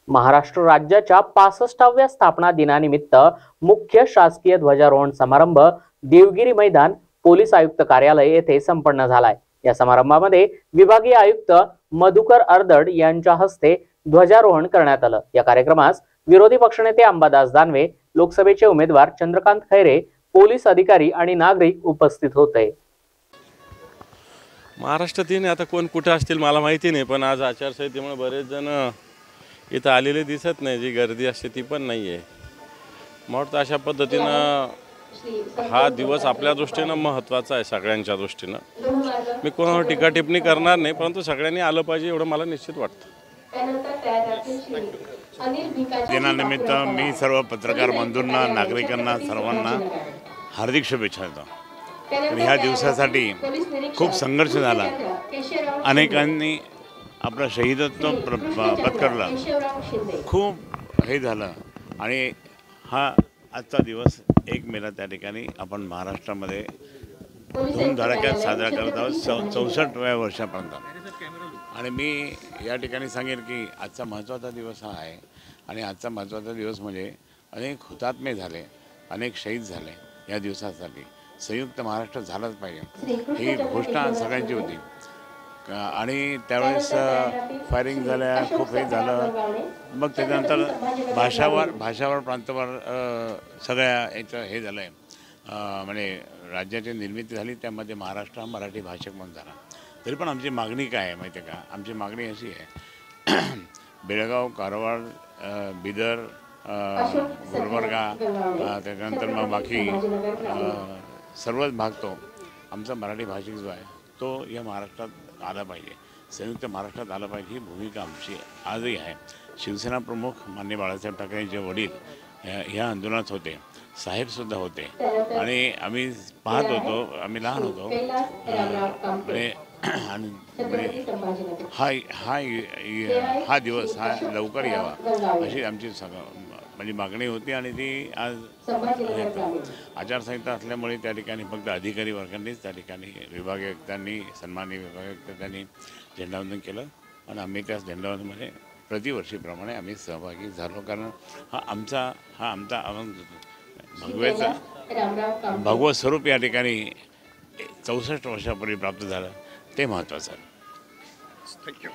महाराष्ट्र राज्याच्या 65व्या स्थापना दिनानिमित्त मुख्य शासकीय ध्वजारोहण समारंभ देवगिरी मैदान पोलीस आयुक्त कार्यालय येथे संपन्न झालाय। या समारंभामध्ये विभागीय आयुक्त मधुकर अर्दड यांच्या हस्ते ध्वजारोहण करण्यात आलं। या कार्यक्रमास विरोधी पक्षनेते अंबादास दानवे, लोकसभेचे उमेदवार चंद्रकांत खैरे, पोलीस अधिकारी आणि नागरिक उपस्थित होते। महाराष्ट्रातील आता कोण कुठे असतील मला माहिती नाही, पण आज आचारसंहितेमुळे बरेच जण इथं आलेले दिसत नाही। जी गर्दी असते ती पण नाही आहे। मला अशा पद्धतीनं हा दिवस आपल्या दृष्टीनं महत्त्वाचा आहे, सगळ्यांच्या दृष्टीनं। मी कोणावर टीका टिप्पणी करणार नाही, परंतु सगळ्यांनी आलं पाहिजे एवढं मला निश्चित वाटतं। दिनानिमित्त मी सर्व पत्रकार बंधूंना, नागरिकांना, सर्वांना हार्दिक शुभेच्छा देतो। ह्या दिवसासाठी खूप संघर्ष झाला, अनेकांनी आपलं शहीदत्व पत्करलं, खूप हे झालं आणि हा आजचा दिवस 1 मेला त्या ठिकाणी आपण महाराष्ट्रामध्ये धूमधडाक्यात साजरा करत आहोत 64व्या वर्षापर्यंत। आणि मी या ठिकाणी सांगेन की आजचा महत्त्वाचा दिवस हा आहे आणि आजचा महत्त्वाचा दिवस म्हणजे अनेक हुतात्मे झाले, अनेक शहीद झाले। या दिवसासाठी संयुक्त महाराष्ट्र झालाच पाहिजे ही घोषणा सगळ्यांची होती आणि त्यावेळेस फायरिंग झाल्या, खूप हे झालं। मग त्याच्यानंतर भाषावर प्रांतावर सगळ्या याचं हे झालं आहे, म्हणजे राज्याची निर्मिती झाली, त्यामध्ये महाराष्ट्र हा मराठी भाषक म्हणून झाला। तरी पण आमची मागणी काय आहे माहिती आहे का? आमची मागणी अशी आहे बेळगाव, कारवार, बिदर, गुलबर्गा, त्याच्यानंतर मग बाकी सर्वच भाग तो आमचा मराठी भाषिक जो आहे तो या महाराष्ट्रात आला पाहिजे, संयुक्त महाराष्ट्रात आला पाहिजे ही भूमिका आमची आजही आहे। शिवसेना प्रमुख माननीय बाळासाहेब ठाकरेंचे वडील ह्या आंदोलनात होते, साहेबसुद्धा होते आणि आम्ही पाहत होतो, आम्ही लहान होतो म्हणजे हा दिवस हा लवकर यावा अशी आमची म्हणजे मागणी होती आणि ती आज आचारसंहिता असल्यामुळे त्या ठिकाणी फक्त अधिकारी वर्गांनीच त्या ठिकाणी विभागीय आयुक्तांनी, सन्माननीय विभागीय आयुक्तांनी झेंडावंदन केलं आणि आम्ही त्या झेंडावंदनमध्ये प्रतिवर्षीप्रमाणे आम्ही सहभागी झालो, कारण हा आमचा भगवं स्वरूप या ठिकाणी 64 वर्षापूर्वी प्राप्त झालं, ते महत्त्वाचं आहे। थँक्यू।